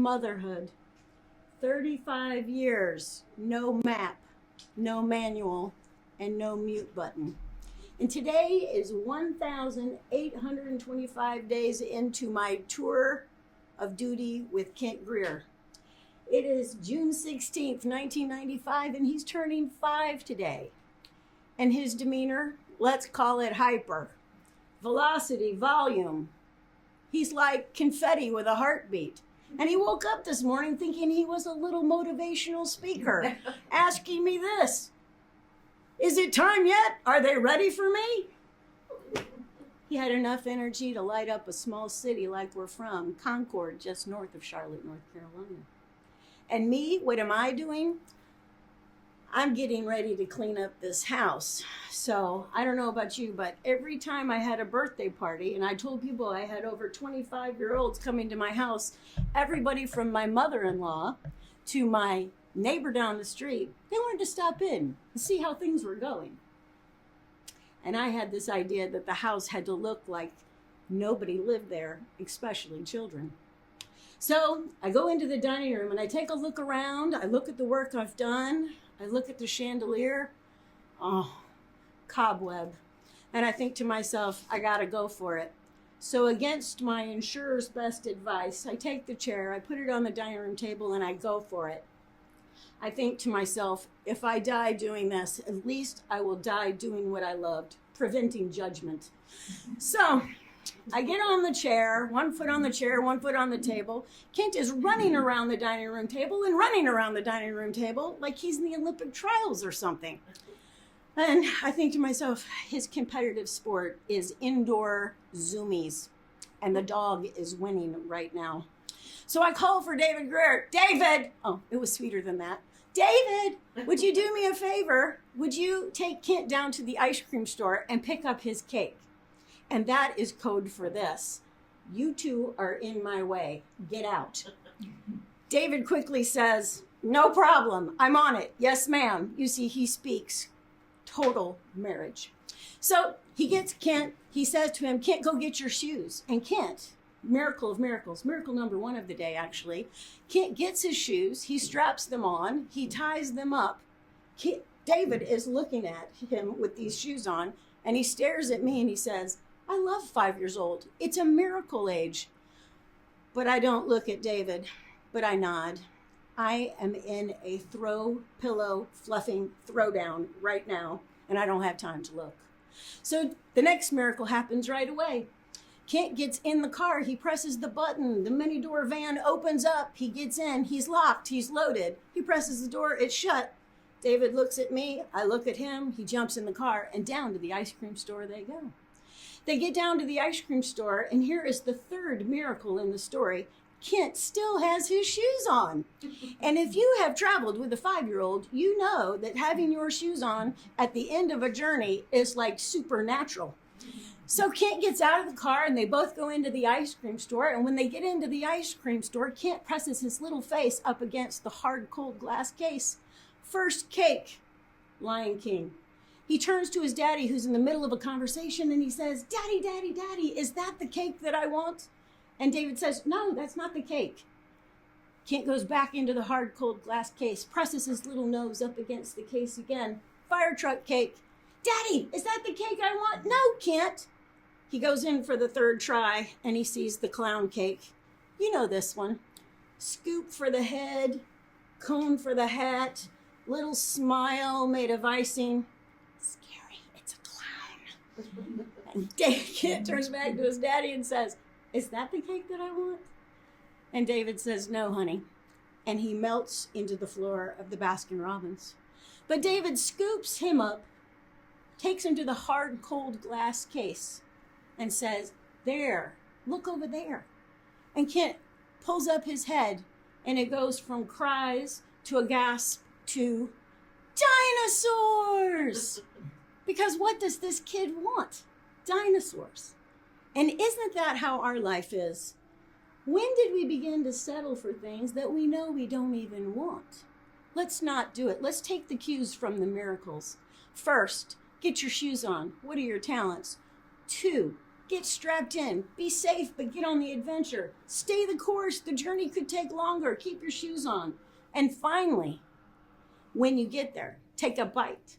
Motherhood. 35 years, no map, no manual, and no mute button. And today is 1,825 days into my tour of duty with Kent Greer. It is June 16th, 1995, and he's turning 5 today. And his demeanor, let's call it hyper. Velocity, volume. He's like confetti with a heartbeat. And he woke up this morning thinking he was a little motivational speaker, asking me this: is it time yet? Are they ready for me? He had enough energy to light up a small city like we're from, Concord, just north of Charlotte, North Carolina. And me, what am I doing? I'm getting ready to clean up this house. So I don't know about you, but every time I had a birthday party, and I told people I had over 25-year-olds coming to my house, everybody from my mother-in-law to my neighbor down the street, they wanted to stop in and see how things were going. And I had this idea that the house had to look like nobody lived there, especially children. So I go into the dining room and I take a look around. I look at the work I've done. I look at the chandelier. Oh, cobweb. And I think to myself, I gotta go for it. So against my insurer's best advice, I take the chair, I put it on the dining room table, and I go for it. I think to myself, if I die doing this, at least I will die doing what I loved, preventing judgment. So I get on the chair, one foot on the chair, one foot on the table. Kent is running around the dining room table and running around the dining room table like he's in the Olympic trials or something. And I think to myself, his competitive sport is indoor zoomies, and the dog is winning right now. So I call for David Greer. David! Oh, it was sweeter than that. David, would you do me a favor? Would you take Kent down to the ice cream store and pick up his cake? And that is code for this: you two are in my way. Get out. David quickly says, no problem. I'm on it. Yes, ma'am. You see, he speaks total marriage. So he gets Kent. He says to him, Kent, go get your shoes. And Kent, miracle of miracles, miracle number 1 of the day, actually. Kent gets his shoes. He straps them on. He ties them up. David is looking at him with these shoes on, and he stares at me and he says, I love 5 years old. It's a miracle age. But I don't look at David, but I nod. I am in a throw pillow fluffing throwdown right now, and I don't have time to look. So the next miracle happens right away. Kent gets in the car. He presses the button. The mini-door van opens up. He gets in. He's locked. He's loaded. He presses the door. It's shut. David looks at me. I look at him. He jumps in the car, and down to the ice cream store they go. They get down to the ice cream store, and here is the third miracle in the story. Kent still has his shoes on. And if you have traveled with a 5-year-old, you know that having your shoes on at the end of a journey is like supernatural. So Kent gets out of the car, and they both go into the ice cream store. And when they get into the ice cream store, Kent presses his little face up against the hard, cold glass case. First cake, Lion King. He turns to his daddy, who's in the middle of a conversation, and he says, Daddy, Daddy, Daddy, is that the cake that I want? And David says, no, that's not the cake. Kent goes back into the hard, cold glass case, presses his little nose up against the case again. Fire truck cake. Daddy, is that the cake I want? No, Kent. He goes in for the third try, and he sees the clown cake. You know this one. Scoop for the head, cone for the hat, little smile made of icing. Scary, it's a clown. And Kent turns back to his daddy and says, is that the cake that I want? And David says, no, honey. And he melts into the floor of the Baskin-Robbins. But David scoops him up, takes him to the hard, cold glass case, and says, there, look over there. And Kent pulls up his head, and it goes from cries to a gasp to dinosaurs. Because what does this kid want? Dinosaurs. And isn't that how our life is? When did we begin to settle for things that we know we don't even want? Let's not do it. Let's take the cues from the miracles. First, get your shoes on. What are your talents? 2, Get strapped in. Be safe, but get on the adventure. Stay the course. The journey could take longer. Keep your shoes on. And finally, when you get there, take a bite.